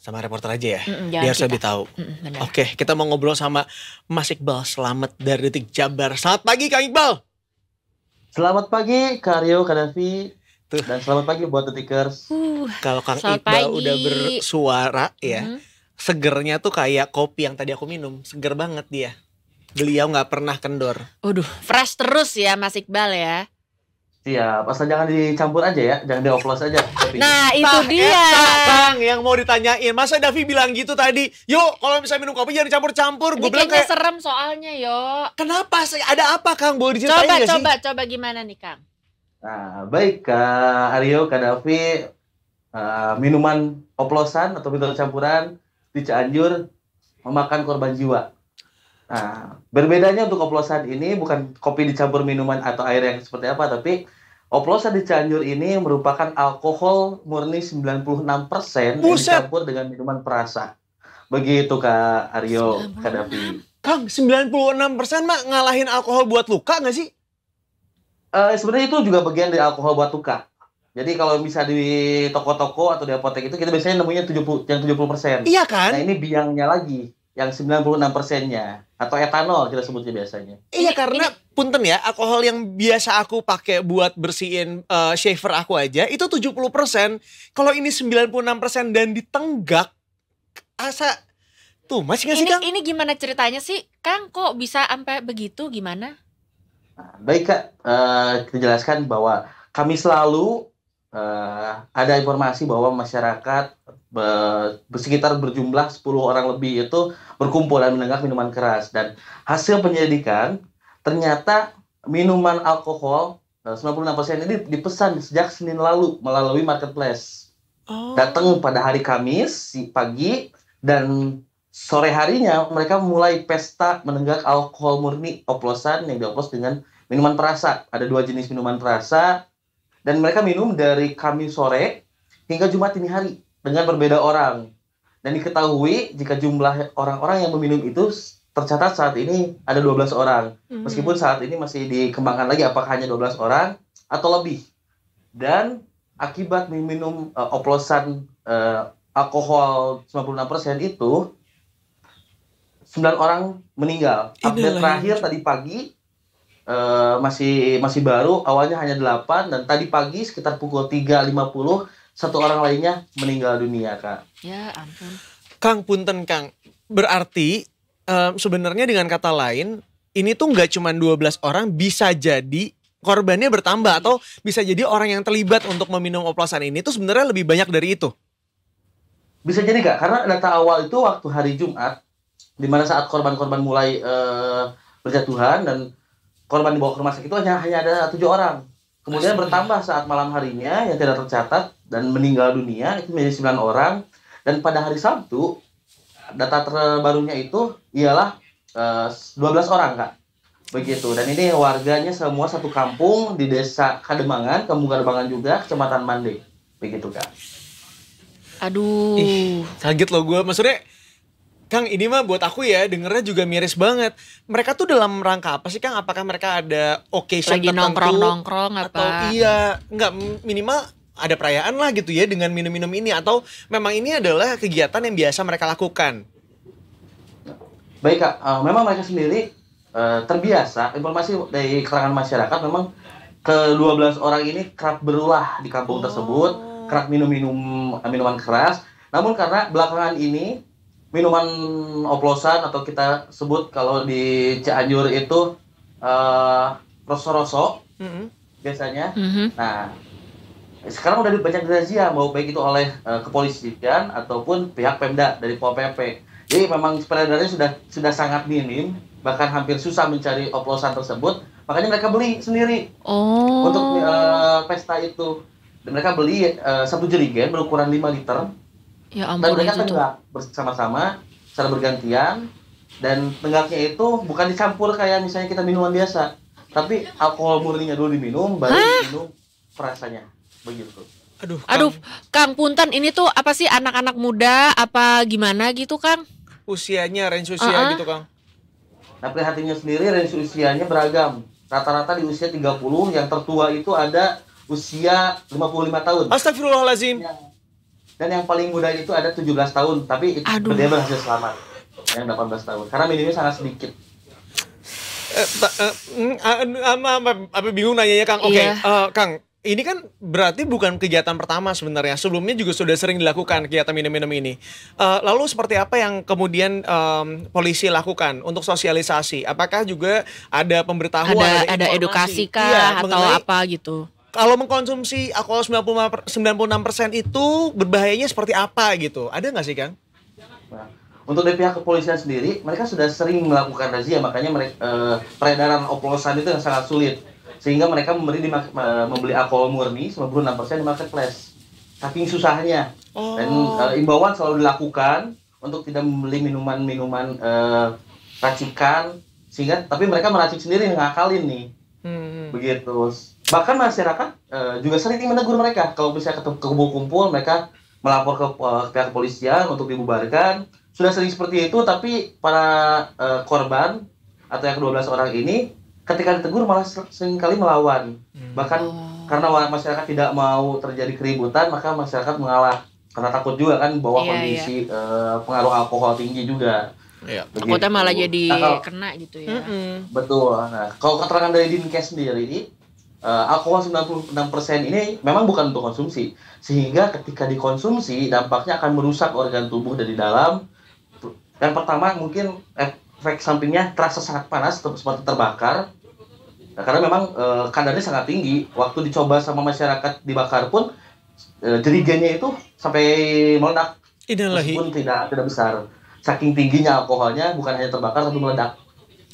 sama reporter aja ya, jangan biar saya kita. lebih tahu. Benar. Oke, kita mau ngobrol sama Mas Iqbal Slamet dari Detik Jabar. Selamat pagi Kang Iqbal. Selamat pagi Kak Aryo, Kak Davi, Tuh. dan selamat pagi buat Detikers. Kalau Kang Selamat Iqbal pagi. udah bersuara ya, segernya tuh kayak kopi yang tadi aku minum, seger banget dia. Beliau nggak pernah kendor. Waduh, fresh terus ya Mas Iqbal ya. Siap, asal jangan dicampur aja ya, jangan dioplos aja. Nah itu dia. Kang, yang mau ditanyain. Masa Davi bilang gitu tadi, yuk kalau misalnya minum kopi jangan campur-campur. Ini Gue bilang kayaknya kayak, serem soalnya yo. kenapa sih? Ada apa Kang? Boleh diceritain nggak sih? Coba gimana nih Kang? Nah, baik Kak Aryo, Kak Davi, minuman oplosan atau minuman campuran di Cianjur memakan korban jiwa. Nah, berbedanya untuk oplosan ini bukan kopi dicampur minuman atau air yang seperti apa, tapi oplosan di Cianjur ini merupakan alkohol murni 96% yang dicampur dengan minuman perasa. Begitu Kak Aryo, Kak Davi. Kang, 96% mah ngalahin alkohol buat luka nggak sih? Sebenarnya itu juga bagian dari alkohol buat luka. Jadi kalau bisa di toko-toko atau di apotek itu kita biasanya nemunya 70%. Iya kan? Nah, ini biangnya lagi yang 96%-nya atau etanol kita sebutnya biasanya. Iya, karena punten ya, alkohol yang biasa aku pakai buat bersihin shaver aku aja itu 70%. Kalau ini 96% dan ditenggak, asa tuh masih nggak sih Kang? Ini gimana ceritanya sih Kang? Kok bisa sampai begitu? Gimana? Nah, baik Kak, kita jelaskan bahwa kami selalu ada informasi bahwa masyarakat sekitar berjumlah 10 orang lebih itu berkumpul dan menenggak minuman keras. Dan hasil penyelidikan, ternyata minuman alkohol 96% ini dipesan sejak Senin lalu melalui marketplace. Datang pada hari Kamis pagi dan sore harinya mereka mulai pesta menenggak alkohol murni oplosan yang dioplos dengan minuman perasa. Ada 2 jenis minuman perasa dan mereka minum dari Kamis sore hingga Jumat dini hari dengan berbeda orang. Dan diketahui jika jumlah orang-orang yang meminum itu tercatat saat ini ada 12 orang. Meskipun saat ini masih dikembangkan lagi apakah hanya 12 orang atau lebih. Dan akibat minum oplosan alkohol 96% itu 9 orang meninggal. Update terakhir tadi pagi masih baru, awalnya hanya 8 dan tadi pagi sekitar pukul 3.50 satu orang lainnya meninggal dunia, Kak. Ya ampun. Kang, punten Kang. Berarti sebenarnya dengan kata lain, ini tuh nggak cuma 12 orang, bisa jadi korbannya bertambah atau bisa jadi orang yang terlibat untuk meminum oplosan ini tuh sebenarnya lebih banyak dari itu. Bisa jadi Kak, karena data awal itu waktu hari Jumat, di mana saat korban-korban mulai berjatuhan dan korban dibawa ke rumah sakit itu hanya ada 7 orang. Kemudian bertambah saat malam harinya yang tidak tercatat dan meninggal dunia itu menjadi 9 orang. Dan pada hari Sabtu, data terbarunya itu ialah 12 orang Kak. Begitu. Dan ini warganya semua satu kampung di desa Kademangan, Kampung Kademangan juga, Kecamatan Mande. Begitu Kak. Aduh. Kaget loh gue, maksudnya Kang, ini mah buat aku ya dengernya juga miris banget. Mereka tuh dalam rangka apa sih Kang? Apakah mereka ada occasion lagi tertentu? nongkrong apa? Atau iya, enggak, minimal ada perayaan lah gitu ya dengan minum-minum ini. Atau memang ini adalah kegiatan yang biasa mereka lakukan? Baik Kak, memang mereka sendiri terbiasa. Informasi dari keterangan masyarakat memang ke-12 orang ini kerap berulah di kampung tersebut, kerap minuman keras. Namun karena belakangan ini minuman oplosan atau kita sebut kalau di Cianjur itu roso-roso biasanya. Nah, sekarang udah banyak razia mau baik itu oleh kepolisian ataupun pihak Pemda dari Pol PP. Jadi memang peredarannya sudah sangat minim, bahkan hampir susah mencari oplosan tersebut. Makanya mereka beli sendiri untuk pesta itu. Dan mereka beli 1 jerigen berukuran 5 liter. Ya ampun, dan mereka itu tenggak bersama-sama secara bergantian. Dan tenggaknya itu bukan dicampur kayak misalnya kita minuman biasa, tapi alkohol murninya dulu diminum, baru diminum perasanya. Begitu. Aduh, Kang punten, ini tuh apa sih, anak-anak muda apa gimana gitu Kang? Usianya, range usia gitu Kang. Nah, prihatinnya sendiri range usianya beragam. Rata-rata di usia 30, yang tertua itu ada usia 55 tahun. Astagfirullahaladzim. Dan yang paling muda itu ada 17 tahun, tapi Aduh. dia berhasil selamat. Yang 18 tahun, karena minimnya sangat sedikit. Apa bingung nanyanya Kang. Oke, Iya. Kang, ini kan berarti bukan kegiatan pertama sebenarnya. Sebelumnya juga sudah sering dilakukan kegiatan minum-minum ini. Lalu seperti apa yang kemudian polisi lakukan untuk sosialisasi? Apakah juga ada pemberitahuan, Ada edukasi informasi? kah Iya, atau mengenai apa gitu? kalau mengkonsumsi alkohol 96% itu berbahayanya seperti apa gitu? Ada nggak sih Kang? Nah, untuk dari pihak kepolisian sendiri, mereka sudah sering melakukan razia, makanya peredaran oplosan itu yang sangat sulit. Sehingga mereka membeli alkohol murni 96% di marketplace. Saking susahnya. Dan imbauan selalu dilakukan untuk tidak membeli minuman-minuman racikan, tapi mereka meracik sendiri, ngakalin nih. Begitu. Bahkan masyarakat juga sering menegur mereka. Kalau misalnya kumpul, mereka melapor ke pihak kepolisian untuk dibubarkan. Sudah sering seperti itu, tapi para korban atau yang ke-12 orang ini ketika ditegur malah seringkali melawan. Bahkan karena masyarakat tidak mau terjadi keributan, maka masyarakat mengalah. Karena takut juga kan bahwa kondisi pengaruh alkohol tinggi juga. Iya. Takutnya malah jadi kena gitu ya. Betul. Nah, kalau keterangan dari Dinkes sendiri, alkohol 96% ini memang bukan untuk konsumsi. Sehingga ketika dikonsumsi, dampaknya akan merusak organ tubuh dari dalam. Yang pertama mungkin efek sampingnya terasa sangat panas, seperti terbakar. Nah, karena memang kadarnya sangat tinggi. Waktu dicoba sama masyarakat dibakar pun jerigennya itu sampai meledak. Meskipun tidak besar. Saking tingginya alkoholnya, bukan hanya terbakar tapi meledak.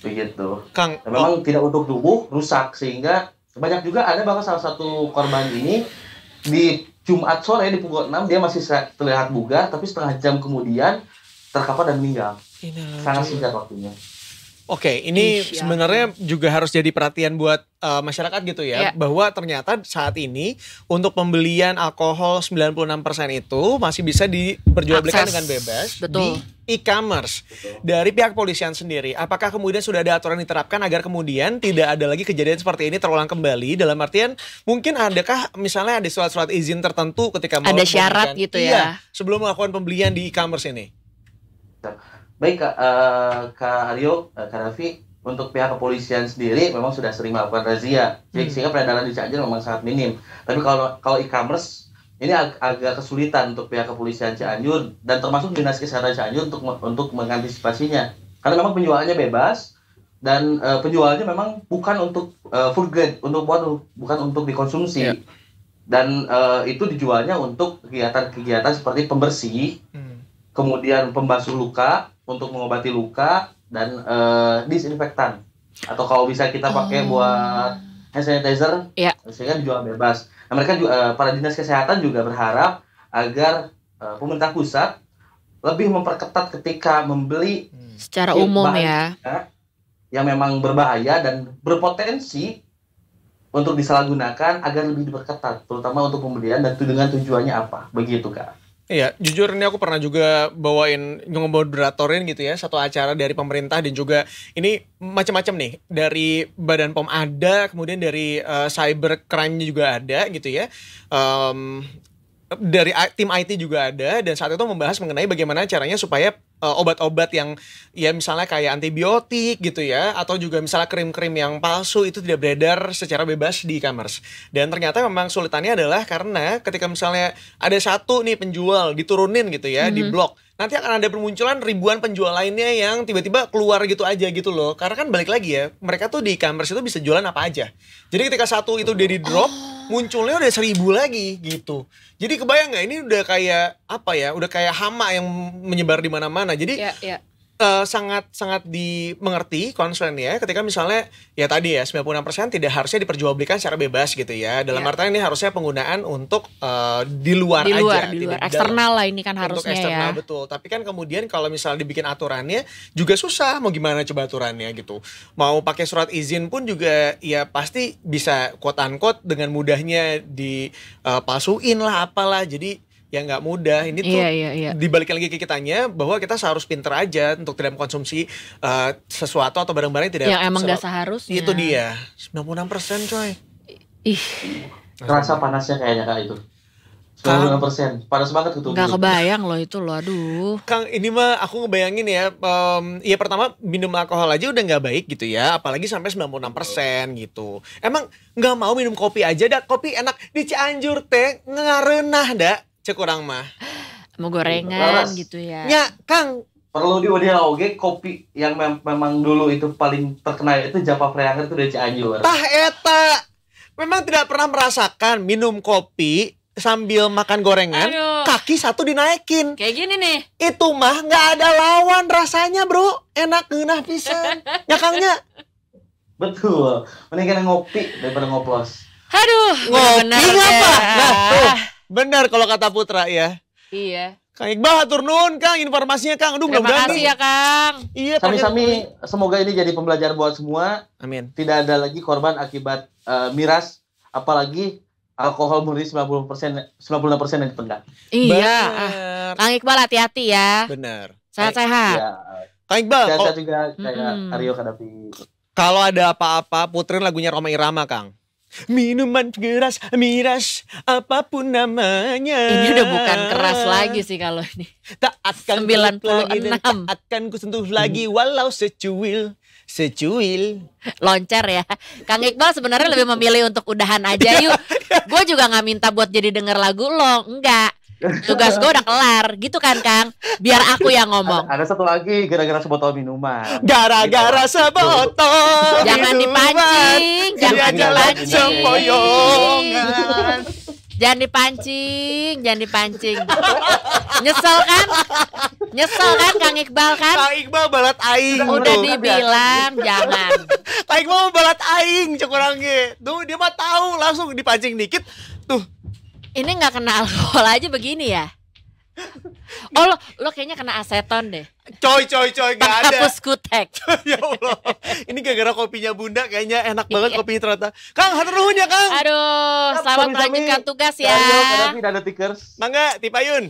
Begitu. Kang, memang tidak untuk tubuh, rusak. Sehingga banyak juga ada bahkan salah satu korban ini di Jumat sore di pukul 6 dia masih terlihat bugar, tapi setengah jam kemudian terkapar dan meninggal. Sangat singkat waktunya. Oke, ini sebenarnya juga harus jadi perhatian buat masyarakat gitu ya, bahwa ternyata saat ini untuk pembelian alkohol 96% itu masih bisa diperjualbelikan dengan bebas di e-commerce. Dari pihak kepolisian sendiri, apakah kemudian sudah ada aturan diterapkan agar kemudian tidak ada lagi kejadian seperti ini terulang kembali? Dalam artian mungkin adakah misalnya ada surat-surat izin tertentu ketika mau ada syarat gitu ya? Sebelum melakukan pembelian di e-commerce ini? Baik Kak Aryo, Kak Raffi, untuk pihak kepolisian sendiri memang sudah sering melakukan razia, sehingga peredaran di Cianjur memang sangat minim. Tapi kalau e-commerce ini agak kesulitan untuk pihak kepolisian Cianjur dan termasuk dinas kesehatan Cianjur untuk mengantisipasinya. Karena memang penjualannya bebas dan penjualannya memang bukan untuk food grade, bukan untuk dikonsumsi. Dan itu dijualnya untuk kegiatan-kegiatan seperti pembersih, kemudian pembasuh luka, untuk mengobati luka, dan disinfektan. Atau kalau bisa kita pakai buat hand sanitizer, sehingga dijual bebas. Nah, mereka juga, para dinas kesehatan juga berharap agar pemerintah pusat lebih memperketat ketika membeli secara umum ya, yang memang berbahaya dan berpotensi untuk disalahgunakan agar lebih diperketat, terutama untuk pembelian dan dengan tujuannya apa, begitu Kak. Iya, jujur ini aku pernah juga ngemoderatorin gitu ya satu acara dari pemerintah dan juga ini macam-macam nih, dari Badan POM ada, kemudian dari cybercrime juga ada gitu ya. Dari tim IT juga ada, dan saat itu membahas mengenai bagaimana caranya supaya obat-obat yang ya misalnya kayak antibiotik gitu ya, atau juga misalnya krim-krim yang palsu itu tidak beredar secara bebas di e-commerce. Dan ternyata memang sulitannya adalah karena ketika misalnya ada satu nih penjual diturunin gitu ya, di blok, nanti akan ada bermunculan ribuan penjual lainnya yang tiba-tiba keluar gitu aja gitu loh. Karena kan balik lagi ya, mereka tuh di e-commerce itu bisa jualan apa aja. Jadi ketika satu itu dia di drop, munculnya udah 1000 lagi gitu. Jadi kebayang nggak, ini udah kayak apa ya? Udah kayak hama yang menyebar di mana-mana. Jadi sangat dimengerti concernnya ketika misalnya ya tadi ya 96% tidak harusnya diperjualbelikan secara bebas gitu ya. Dalam artian ini harusnya penggunaan untuk di luar aja. Di luar eksternal lah ini kan untuk harusnya eksternal, ya. betul. Tapi kan kemudian kalau misalnya dibikin aturannya juga susah, mau gimana coba aturannya gitu. Mau pakai surat izin pun juga ya pasti bisa quote unquote dengan mudahnya dipalsuin lah apalah. Jadi ya nggak mudah. Ini tuh dibalikin lagi ke kitanya bahwa kita seharus pinter aja untuk tidak mengkonsumsi sesuatu atau barang-barang yang emang gak seharusnya. Itu dia 96% coy. Ih, terasa panasnya kayaknya Kak itu 96%. Panas banget gitu. Nggak kebayang loh itu loh, aduh. Kang, ini mah aku ngebayangin ya, ya pertama minum alkohol aja udah nggak baik gitu ya, apalagi sampai 96% gitu. Emang nggak mau minum kopi aja dah, kopi enak di Cianjur teh ngarenah dah, cek urang mah. Mau gorengan Laras. gitu ya. Ya, Kang, Perlu diudah oke kopi yang memang dulu itu paling terkenal itu Java Preanger itu dari Cianjur. tah eta. Memang tidak pernah merasakan minum kopi sambil makan gorengan, Aduh. kaki satu dinaikin. Kayak gini nih. Itu mah nggak ada lawan rasanya, bro. Enak ngeunah pisan. Ya Kangnya. Betul. Mendingan ngopi daripada ngoplos. Aduh, Ngopi bener-bener ngapa? deh. Nah, tuh. Benar kalau kata Putra ya. Iya. Kang Iqbal hatur nuhun Kang informasinya Kang. Aduh, Terima mudah-mudahan kasih nih. ya, Kang. Iya, terakhir. Sami-sami semoga ini jadi pembelajaran buat semua. Amin. Tidak ada lagi korban akibat miras, apalagi alkohol murni 96% yang ditendang. Iya. Bener. Kang Iqbal hati-hati ya. Bener. Sehat-sehat. Ya, Kang Iqbal, saya juga kayak Mm-mm. Aryo Kadapi. kalau ada apa-apa puterin lagunya Rhoma Irama, Kang. Minuman keras, miras, apapun namanya. Ini udah bukan keras lagi sih kalau ini. Tak akan 96. lagi dan tak akan kusentuh lagi walau secuil. Loncer ya. Kang Iqbal sebenarnya lebih memilih untuk udahan aja yuk. Gue juga nggak minta buat jadi denger lagu lo, enggak. Tugas gue udah kelar, gitu kan Kang? Biar aku yang ngomong. Ada satu lagi gara-gara sebotol minuman. Gara-gara sebotol. Jangan minuman, dipancing, jangan jalan dipancing. sempoyongan. Jangan dipancing. Nyesel kan? Nyesel kan Kang Iqbal kan? Kang Iqbal balat aing. Udah tuh. dibilang jangan. Kang Iqbal balat aing cek urang ge. Tuh dia mah tahu langsung dipancing dikit. Tuh. Ini nggak kena alkohol aja begini ya? Oh lo kayaknya kena aseton deh. Coy gak ada. Penghapus kutek. Ya Allah. Ini gara-gara kopinya Bunda kayaknya enak banget kopinya ternyata. Kang, hatur nuhun ya Kang. Aduh, selamat Sami-sami. melanjutkan tugas ya. Aryo Kadapi dan The Tickers. Mangga, Tipayun.